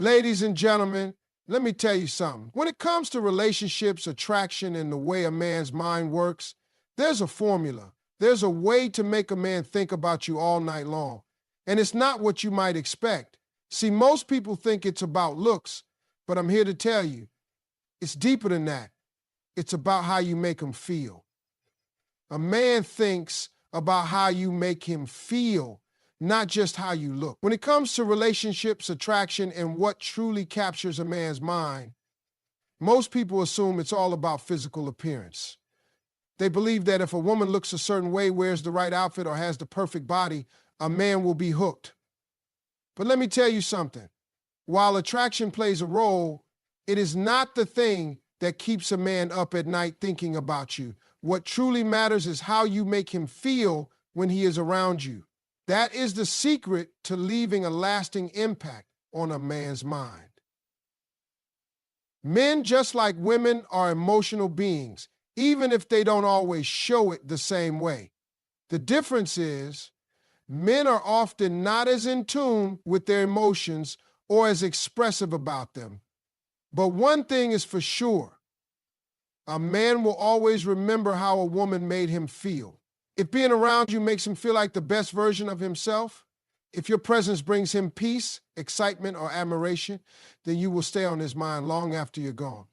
Ladies and gentlemen, let me tell you something. When it comes to relationships, attraction, and the way a man's mind works, there's a formula. There's a way to make a man think about you all night long. And it's not what you might expect. See, most people think it's about looks, but I'm here to tell you, it's deeper than that. It's about how you make him feel. A man thinks about how you make him feel, not just how you look. When it comes to relationships, attraction, and what truly captures a man's mind, most people assume it's all about physical appearance. They believe that if a woman looks a certain way, wears the right outfit, or has the perfect body, a man will be hooked. But let me tell you something. While attraction plays a role, it is not the thing that keeps a man up at night thinking about you. What truly matters is how you make him feel when he is around you. That is the secret to leaving a lasting impact on a man's mind. Men, just like women, are emotional beings, even if they don't always show it the same way. The difference is, men are often not as in tune with their emotions or as expressive about them. But one thing is for sure, a man will always remember how a woman made him feel. If being around you makes him feel like the best version of himself, if your presence brings him peace, excitement, or admiration, then you will stay on his mind long after you're gone.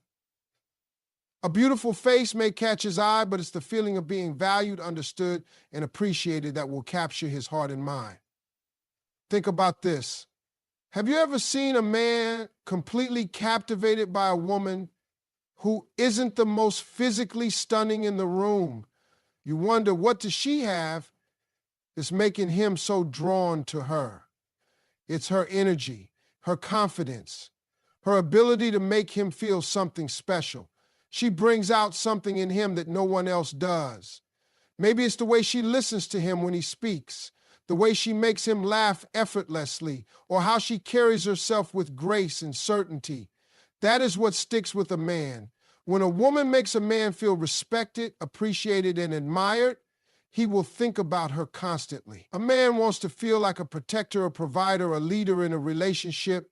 A beautiful face may catch his eye, but it's the feeling of being valued, understood, and appreciated that will capture his heart and mind. Think about this. Have you ever seen a man completely captivated by a woman who isn't the most physically stunning in the room? You wonder, what does she have that's making him so drawn to her? It's her energy, her confidence, her ability to make him feel something special. She brings out something in him that no one else does. Maybe it's the way she listens to him when he speaks, the way she makes him laugh effortlessly, or how she carries herself with grace and certainty. That is what sticks with a man. When a woman makes a man feel respected, appreciated, and admired, he will think about her constantly. A man wants to feel like a protector, a provider, a leader in a relationship.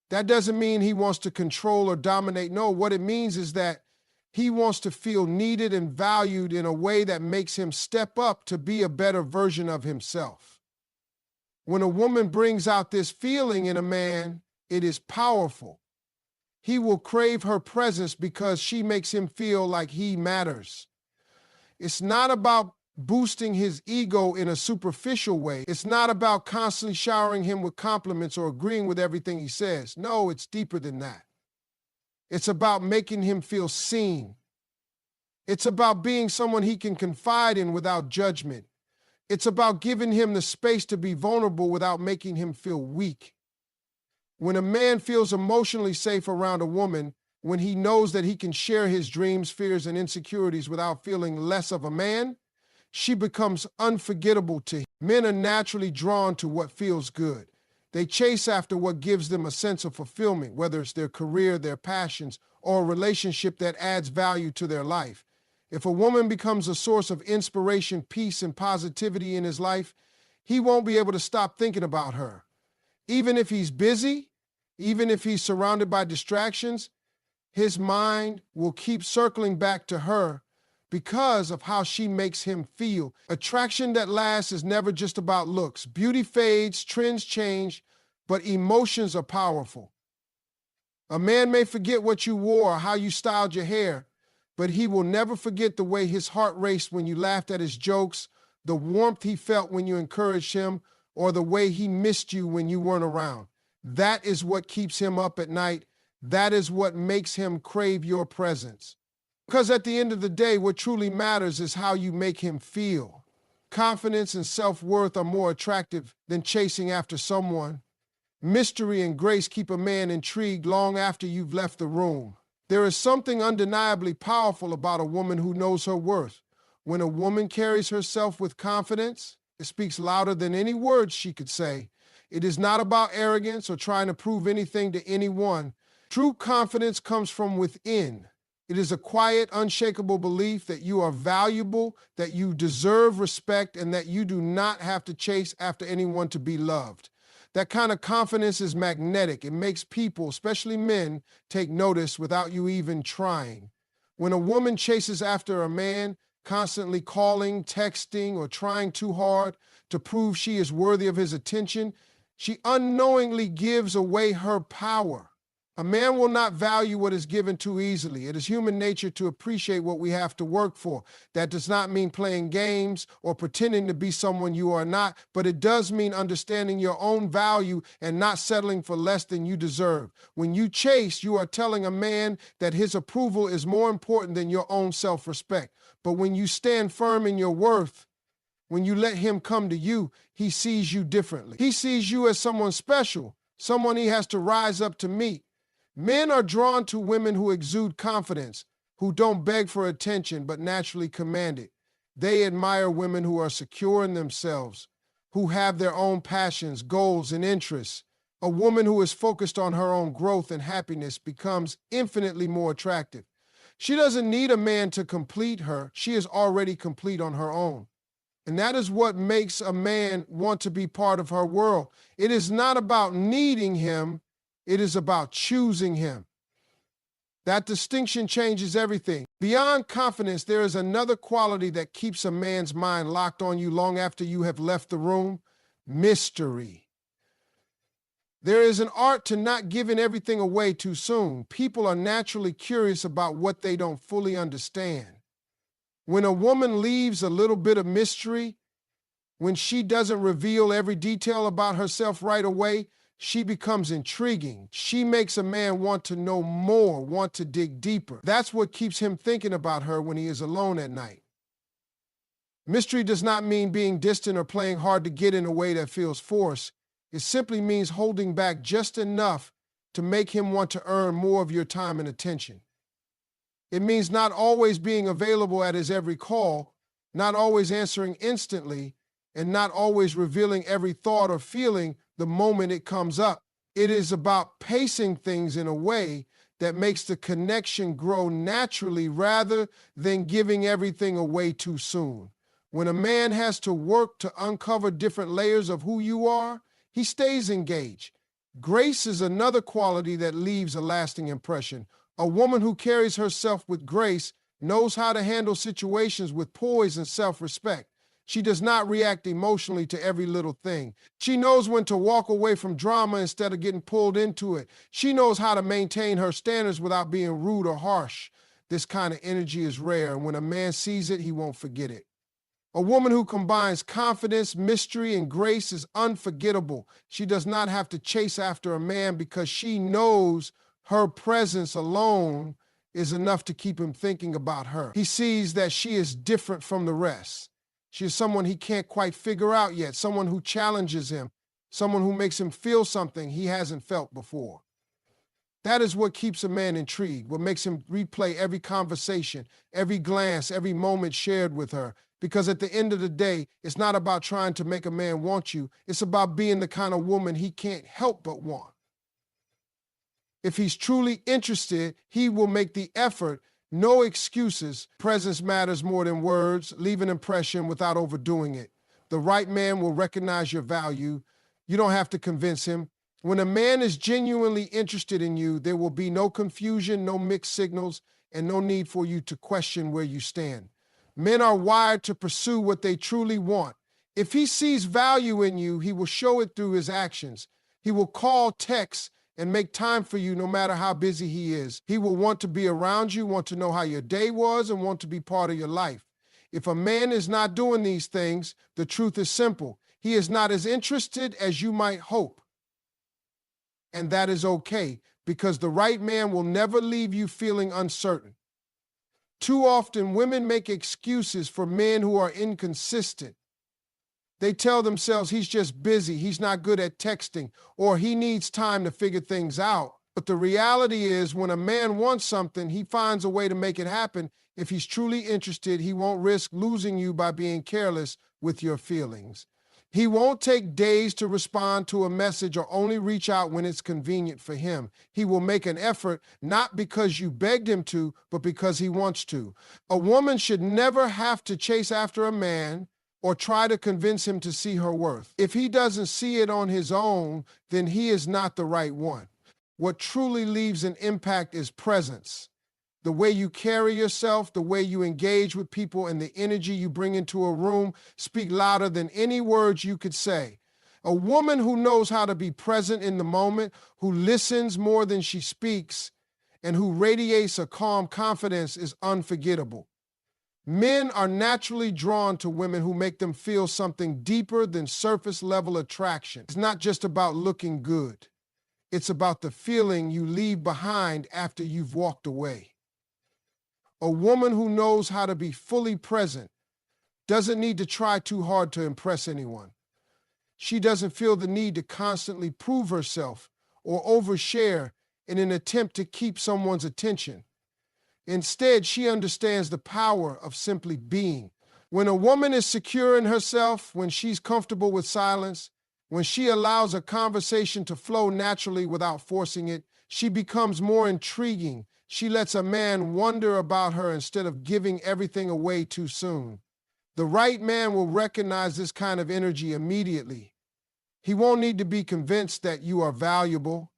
That doesn't mean he wants to control or dominate. No, what it means is that he wants to feel needed and valued in a way that makes him step up to be a better version of himself. When a woman brings out this feeling in a man, it is powerful. He will crave her presence because she makes him feel like he matters. It's not about boosting his ego in a superficial way. It's not about constantly showering him with compliments or agreeing with everything he says. No, it's deeper than that. It's about making him feel seen. It's about being someone he can confide in without judgment. It's about giving him the space to be vulnerable without making him feel weak. When a man feels emotionally safe around a woman, when he knows that he can share his dreams, fears, and insecurities without feeling less of a man, she becomes unforgettable to him. Men are naturally drawn to what feels good. They chase after what gives them a sense of fulfillment, whether it's their career, their passions, or a relationship that adds value to their life. If a woman becomes a source of inspiration, peace, and positivity in his life, he won't be able to stop thinking about her. Even if he's busy, even if he's surrounded by distractions, his mind will keep circling back to her because of how she makes him feel. Attraction that lasts is never just about looks. Beauty fades, trends change, but emotions are powerful. A man may forget what you wore or how you styled your hair, but he will never forget the way his heart raced when you laughed at his jokes, the warmth he felt when you encouraged him, or the way he missed you when you weren't around. That is what keeps him up at night. That is what makes him crave your presence. Because at the end of the day, what truly matters is how you make him feel. Confidence and self-worth are more attractive than chasing after someone. Mystery and grace keep a man intrigued long after you've left the room. There is something undeniably powerful about a woman who knows her worth. When a woman carries herself with confidence, it speaks louder than any words she could say. It is not about arrogance or trying to prove anything to anyone. True confidence comes from within. It is a quiet, unshakable belief that you are valuable, that you deserve respect, and that you do not have to chase after anyone to be loved. That kind of confidence is magnetic. It makes people, especially men, take notice without you even trying. When a woman chases after a man, constantly calling, texting, or trying too hard to prove she is worthy of his attention, she unknowingly gives away her power. A man will not value what is given too easily. It is human nature to appreciate what we have to work for. That does not mean playing games or pretending to be someone you are not, but it does mean understanding your own value and not settling for less than you deserve. When you chase, you are telling a man that his approval is more important than your own self-respect. But when you stand firm in your worth, when you let him come to you, he sees you differently. He sees you as someone special, someone he has to rise up to meet. Men are drawn to women who exude confidence, who don't beg for attention but naturally command it. They admire women who are secure in themselves, who have their own passions, goals, and interests. A woman who is focused on her own growth and happiness becomes infinitely more attractive. She doesn't need a man to complete her. She is already complete on her own. And that is what makes a man want to be part of her world. It is not about needing him. It is about choosing him. That distinction changes everything. Beyond confidence, there is another quality that keeps a man's mind locked on you long after you have left the room: mystery. There is an art to not giving everything away too soon. People are naturally curious about what they don't fully understand. When a woman leaves a little bit of mystery, when she doesn't reveal every detail about herself right away, she becomes intriguing. She makes a man want to know more, want to dig deeper. That's what keeps him thinking about her when he is alone at night. Mystery does not mean being distant or playing hard to get in a way that feels forced. It simply means holding back just enough to make him want to earn more of your time and attention. It means not always being available at his every call, not always answering instantly, and not always revealing every thought or feeling the moment it comes up. It is about pacing things in a way that makes the connection grow naturally rather than giving everything away too soon. When a man has to work to uncover different layers of who you are, he stays engaged. Grace is another quality that leaves a lasting impression. A woman who carries herself with grace knows how to handle situations with poise and self-respect. She does not react emotionally to every little thing. She knows when to walk away from drama instead of getting pulled into it. She knows how to maintain her standards without being rude or harsh. This kind of energy is rare, and when a man sees it, he won't forget it. A woman who combines confidence, mystery, and grace is unforgettable. She does not have to chase after a man because she knows her presence alone is enough to keep him thinking about her. He sees that she is different from the rest. She is someone he can't quite figure out yet, someone who challenges him, someone who makes him feel something he hasn't felt before. That is what keeps a man intrigued, what makes him replay every conversation, every glance, every moment shared with her. Because at the end of the day, it's not about trying to make a man want you. It's about being the kind of woman he can't help but want. If he's truly interested, he will make the effort. No excuses. Presence matters more than words. Leave an impression without overdoing it. The right man will recognize your value. You don't have to convince him. When a man is genuinely interested in you, there will be no confusion, no mixed signals, and no need for you to question where you stand. Men are wired to pursue what they truly want. If he sees value in you, he will show it through his actions. He will call, text, and make time for you no matter how busy he is. He will want to be around you, want to know how your day was, and want to be part of your life. If a man is not doing these things, the truth is simple. He is not as interested as you might hope. And that is okay, because the right man will never leave you feeling uncertain. Too often, women make excuses for men who are inconsistent. They tell themselves he's just busy, he's not good at texting, or he needs time to figure things out. But the reality is, when a man wants something, he finds a way to make it happen. If he's truly interested, he won't risk losing you by being careless with your feelings. He won't take days to respond to a message or only reach out when it's convenient for him. He will make an effort, not because you begged him to, but because he wants to. A woman should never have to chase after a man or try to convince him to see her worth. If he doesn't see it on his own, then he is not the right one. What truly leaves an impact is presence. The way you carry yourself, the way you engage with people, and the energy you bring into a room speak louder than any words you could say. A woman who knows how to be present in the moment, who listens more than she speaks, and who radiates a calm confidence is unforgettable. Men are naturally drawn to women who make them feel something deeper than surface-level attraction. It's not just about looking good. It's about the feeling you leave behind after you've walked away. A woman who knows how to be fully present doesn't need to try too hard to impress anyone. She doesn't feel the need to constantly prove herself or overshare in an attempt to keep someone's attention. Instead, she understands the power of simply being. When a woman is secure in herself, when she's comfortable with silence, when she allows a conversation to flow naturally without forcing it, she becomes more intriguing. She lets a man wonder about her instead of giving everything away too soon. The right man will recognize this kind of energy immediately. He won't need to be convinced that you are valuable.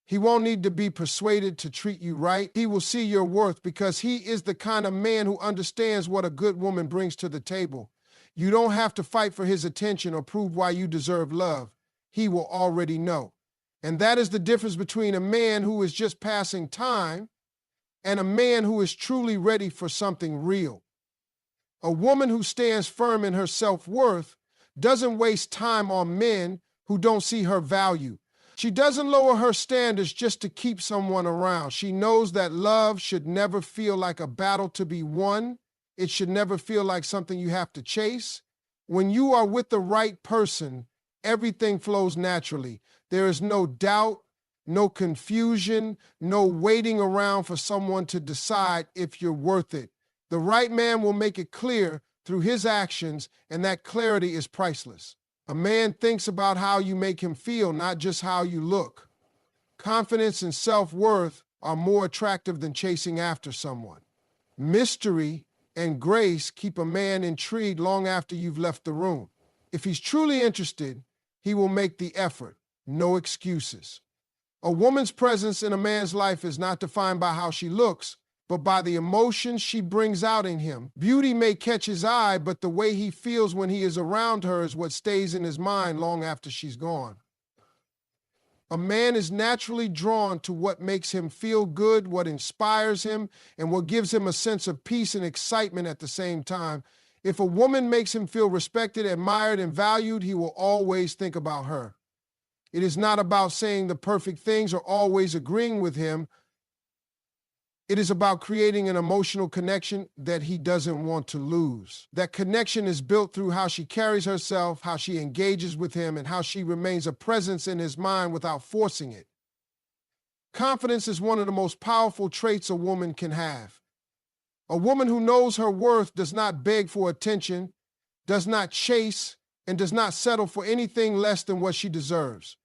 He won't need to be persuaded to treat you right. He will see your worth because he is the kind of man who understands what a good woman brings to the table. You don't have to fight for his attention or prove why you deserve love. He will already know. And that is the difference between a man who is just passing time and a man who is truly ready for something real. A woman who stands firm in her self-worth doesn't waste time on men who don't see her value. She doesn't lower her standards just to keep someone around. She knows that love should never feel like a battle to be won. It should never feel like something you have to chase. When you are with the right person, everything flows naturally. There is no doubt, no confusion, no waiting around for someone to decide if you're worth it. The right man will make it clear through his actions, and that clarity is priceless. A man thinks about how you make him feel, not just how you look. Confidence and self-worth are more attractive than chasing after someone. Mystery and grace keep a man intrigued long after you've left the room. If he's truly interested, he will make the effort. No excuses. A woman's presence in a man's life is not defined by how she looks, but by the emotions she brings out in him. Beauty may catch his eye, but the way he feels when he is around her is what stays in his mind long after she's gone. A man is naturally drawn to what makes him feel good, what inspires him, and what gives him a sense of peace and excitement at the same time. If a woman makes him feel respected, admired, and valued, he will always think about her. It is not about saying the perfect things or always agreeing with him. It is about creating an emotional connection that he doesn't want to lose. That connection is built through how she carries herself, how she engages with him, and how she remains a presence in his mind without forcing it. Confidence is one of the most powerful traits a woman can have. A woman who knows her worth does not beg for attention, does not chase, and does not settle for anything less than what she deserves.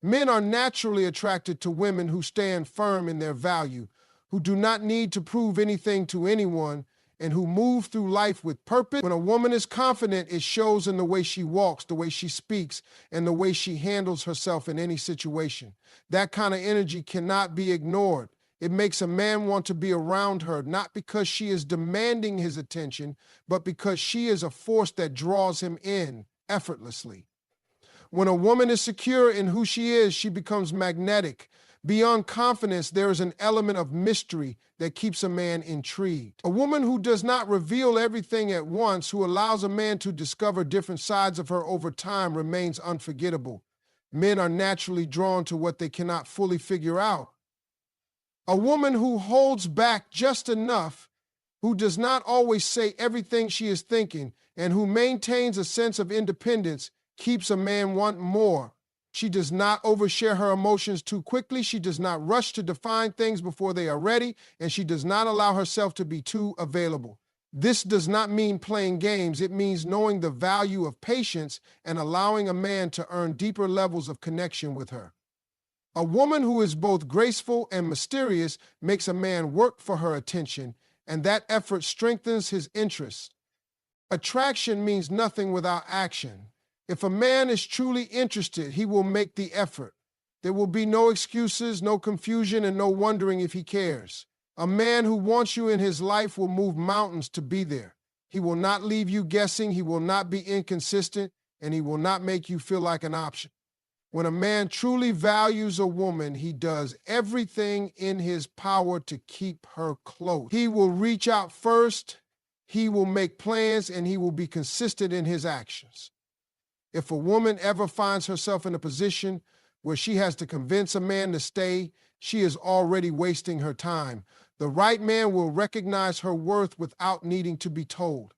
Men are naturally attracted to women who stand firm in their value, who do not need to prove anything to anyone, and who move through life with purpose. When a woman is confident, it shows in the way she walks, the way she speaks, and the way she handles herself in any situation. That kind of energy cannot be ignored. It makes a man want to be around her, not because she is demanding his attention, but because she is a force that draws him in effortlessly. When a woman is secure in who she is, she becomes magnetic. Beyond confidence, there is an element of mystery that keeps a man intrigued. A woman who does not reveal everything at once, who allows a man to discover different sides of her over time, remains unforgettable. Men are naturally drawn to what they cannot fully figure out. A woman who holds back just enough, who does not always say everything she is thinking, and who maintains a sense of independence, keeps a man want more. She does not overshare her emotions too quickly. She does not rush to define things before they are ready, and she does not allow herself to be too available. This does not mean playing games. It means knowing the value of patience and allowing a man to earn deeper levels of connection with her. A woman who is both graceful and mysterious makes a man work for her attention, and that effort strengthens his interest. Attraction means nothing without action. If a man is truly interested, he will make the effort. There will be no excuses, no confusion, and no wondering if he cares. A man who wants you in his life will move mountains to be there. He will not leave you guessing, he will not be inconsistent, and he will not make you feel like an option. When a man truly values a woman, he does everything in his power to keep her close. He will reach out first, he will make plans, and he will be consistent in his actions. If a woman ever finds herself in a position where she has to convince a man to stay, she is already wasting her time. The right man will recognize her worth without needing to be told.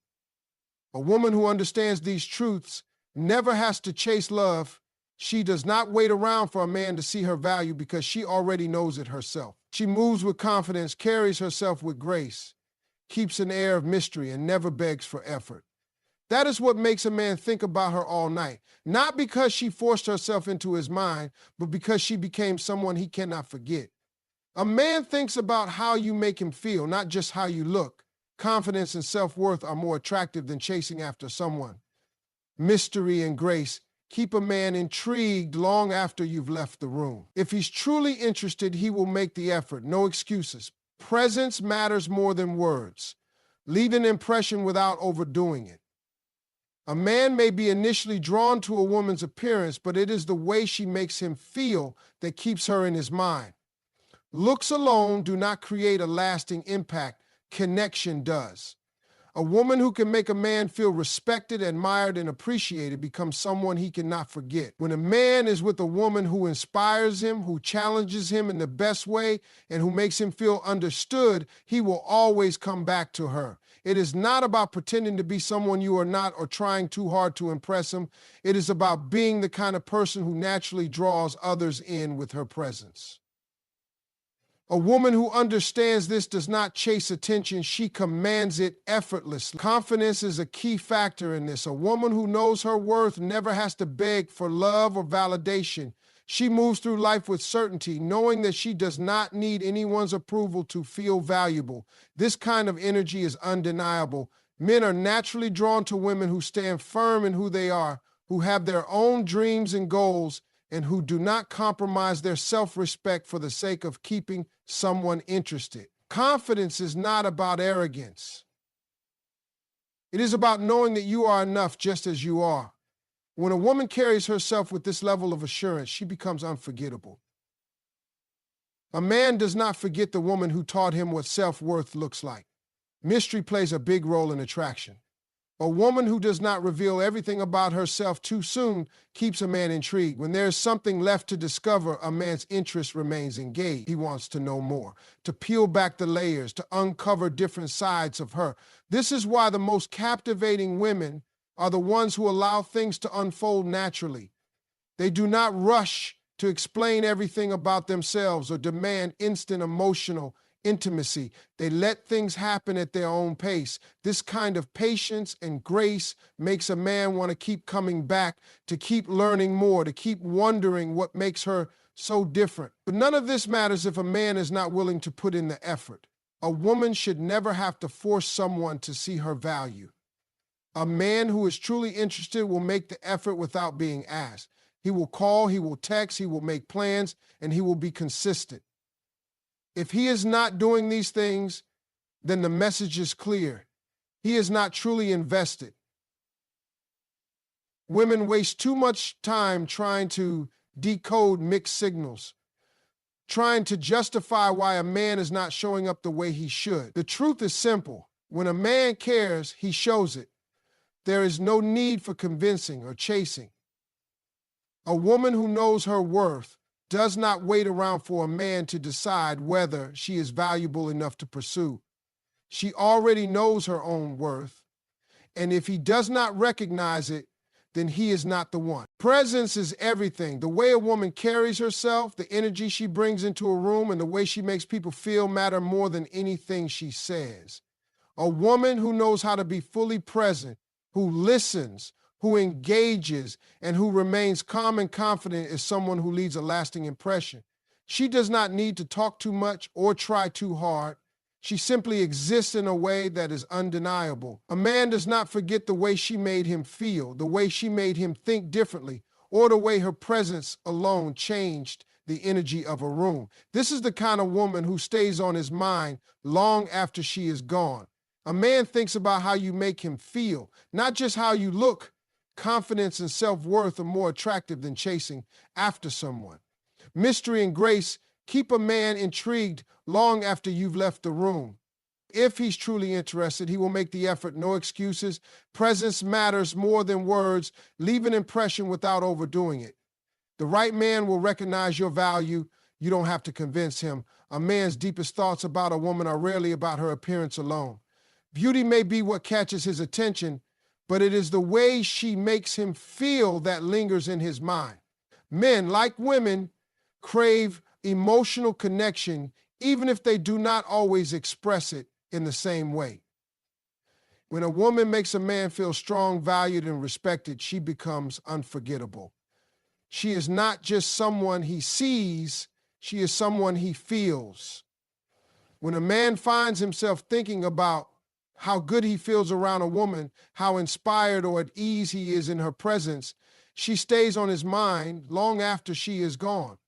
A woman who understands these truths never has to chase love. She does not wait around for a man to see her value because she already knows it herself. She moves with confidence, carries herself with grace, keeps an air of mystery, and never begs for effort. That is what makes a man think about her all night, not because she forced herself into his mind, but because she became someone he cannot forget. A man thinks about how you make him feel, not just how you look. Confidence and self-worth are more attractive than chasing after someone. Mystery and grace keep a man intrigued long after you've left the room. If he's truly interested, he will make the effort, no excuses. Presence matters more than words. Leave an impression without overdoing it. A man may be initially drawn to a woman's appearance, but it is the way she makes him feel that keeps her in his mind. Looks alone do not create a lasting impact. Connection does. A woman who can make a man feel respected, admired, and appreciated becomes someone he cannot forget. When a man is with a woman who inspires him, who challenges him in the best way, and who makes him feel understood, he will always come back to her. It is not about pretending to be someone you are not or trying too hard to impress him. It is about being the kind of person who naturally draws others in with her presence. A woman who understands this does not chase attention, she commands it effortlessly. Confidence is a key factor in this. A woman who knows her worth never has to beg for love or validation. She moves through life with certainty, knowing that she does not need anyone's approval to feel valuable. This kind of energy is undeniable. Men are naturally drawn to women who stand firm in who they are, who have their own dreams and goals, and who do not compromise their self-respect for the sake of keeping someone interested. Confidence is not about arrogance. It is about knowing that you are enough just as you are. When a woman carries herself with this level of assurance, she becomes unforgettable. A man does not forget the woman who taught him what self-worth looks like. Mystery plays a big role in attraction. A woman who does not reveal everything about herself too soon keeps a man intrigued. When there is something left to discover, a man's interest remains engaged. He wants to know more, to peel back the layers, to uncover different sides of her. This is why the most captivating women are the ones who allow things to unfold naturally. They do not rush to explain everything about themselves or demand instant emotional intimacy. They let things happen at their own pace. This kind of patience and grace makes a man want to keep coming back, to keep learning more, to keep wondering what makes her so different. But none of this matters if a man is not willing to put in the effort. A woman should never have to force someone to see her value. A man who is truly interested will make the effort without being asked. He will call, he will text, he will make plans, and he will be consistent. If he is not doing these things, then the message is clear. He is not truly invested. Women waste too much time trying to decode mixed signals, trying to justify why a man is not showing up the way he should. The truth is simple. When a man cares, he shows it. There is no need for convincing or chasing. A woman who knows her worth does not wait around for a man to decide whether she is valuable enough to pursue. She already knows her own worth, and if he does not recognize it, then he is not the one. Presence is everything. The way a woman carries herself, the energy she brings into a room, and the way she makes people feel matter more than anything she says. A woman who knows how to be fully present, who listens, who engages, and who remains calm and confident is someone who leaves a lasting impression. She does not need to talk too much or try too hard. She simply exists in a way that is undeniable. A man does not forget the way she made him feel, the way she made him think differently, or the way her presence alone changed the energy of a room. This is the kind of woman who stays on his mind long after she is gone. A man thinks about how you make him feel, not just how you look. Confidence and self-worth are more attractive than chasing after someone. Mystery and grace keep a man intrigued long after you've left the room. If he's truly interested, he will make the effort, no excuses. Presence matters more than words. Leave an impression without overdoing it. The right man will recognize your value. You don't have to convince him. A man's deepest thoughts about a woman are rarely about her appearance alone. Beauty may be what catches his attention, but it is the way she makes him feel that lingers in his mind. Men, like women, crave emotional connection, even if they do not always express it in the same way. When a woman makes a man feel strong, valued, and respected, she becomes unforgettable. She is not just someone he sees, she is someone he feels. When a man finds himself thinking about how good he feels around a woman, how inspired or at ease he is in her presence, she stays on his mind long after she is gone.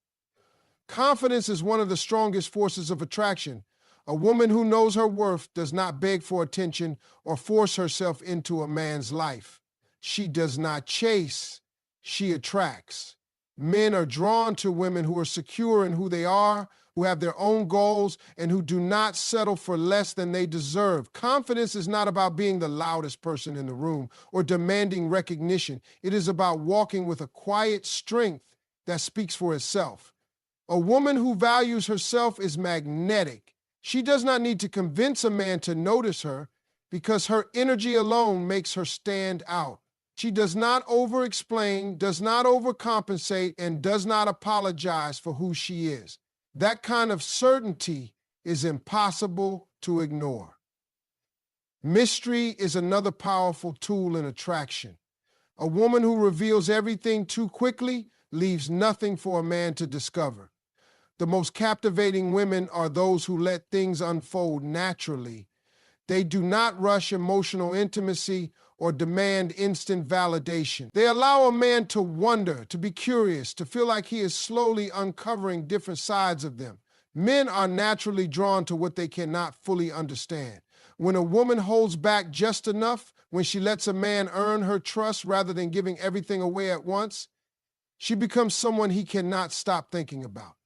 Confidence is one of the strongest forces of attraction. A woman who knows her worth does not beg for attention or force herself into a man's life. She does not chase, she attracts. Men are drawn to women who are secure in who they are, who have their own goals, and who do not settle for less than they deserve. Confidence is not about being the loudest person in the room or demanding recognition. It is about walking with a quiet strength that speaks for itself. A woman who values herself is magnetic. She does not need to convince a man to notice her because her energy alone makes her stand out. She does not over-explain, does not overcompensate, and does not apologize for who she is. That kind of certainty is impossible to ignore. Mystery is another powerful tool in attraction. A woman who reveals everything too quickly leaves nothing for a man to discover. The most captivating women are those who let things unfold naturally. They do not rush emotional intimacy or demand instant validation. They allow a man to wonder, to be curious, to feel like he is slowly uncovering different sides of them. Men are naturally drawn to what they cannot fully understand. When a woman holds back just enough, when she lets a man earn her trust rather than giving everything away at once, she becomes someone he cannot stop thinking about.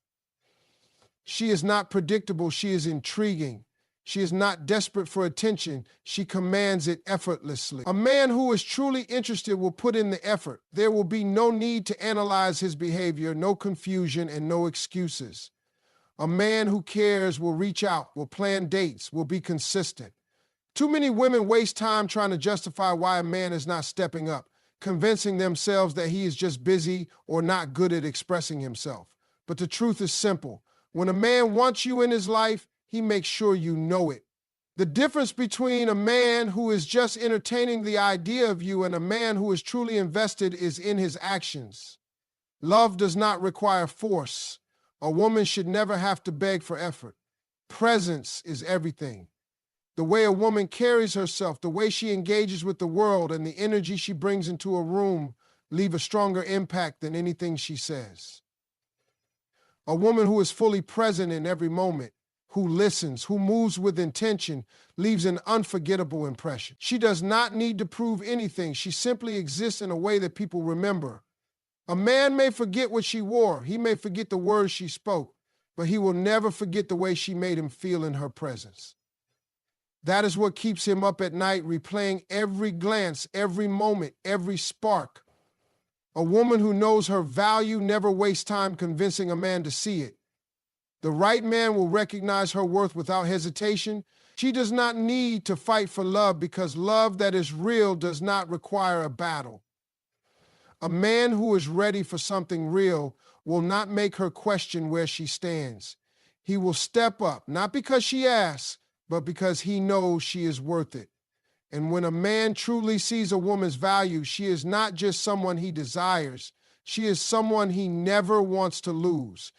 She is not predictable, she is intriguing. She is not desperate for attention, she commands it effortlessly. A man who is truly interested will put in the effort. There will be no need to analyze his behavior, no confusion, and no excuses. A man who cares will reach out, will plan dates, will be consistent. Too many women waste time trying to justify why a man is not stepping up, convincing themselves that he is just busy or not good at expressing himself. But the truth is simple. When a man wants you in his life, he makes sure you know it. The difference between a man who is just entertaining the idea of you and a man who is truly invested is in his actions. Love does not require force. A woman should never have to beg for effort. Presence is everything. The way a woman carries herself, the way she engages with the world, and the energy she brings into a room leave a stronger impact than anything she says. A woman who is fully present in every moment, who listens, who moves with intention, leaves an unforgettable impression. She does not need to prove anything. She simply exists in a way that people remember. A man may forget what she wore. He may forget the words she spoke, but he will never forget the way she made him feel in her presence. That is what keeps him up at night, replaying every glance, every moment, every spark. A woman who knows her value never wastes time convincing a man to see it. The right man will recognize her worth without hesitation. She does not need to fight for love because love that is real does not require a battle. A man who is ready for something real will not make her question where she stands. He will step up, not because she asks, but because he knows she is worth it. And when a man truly sees a woman's value, she is not just someone he desires. She is someone he never wants to lose.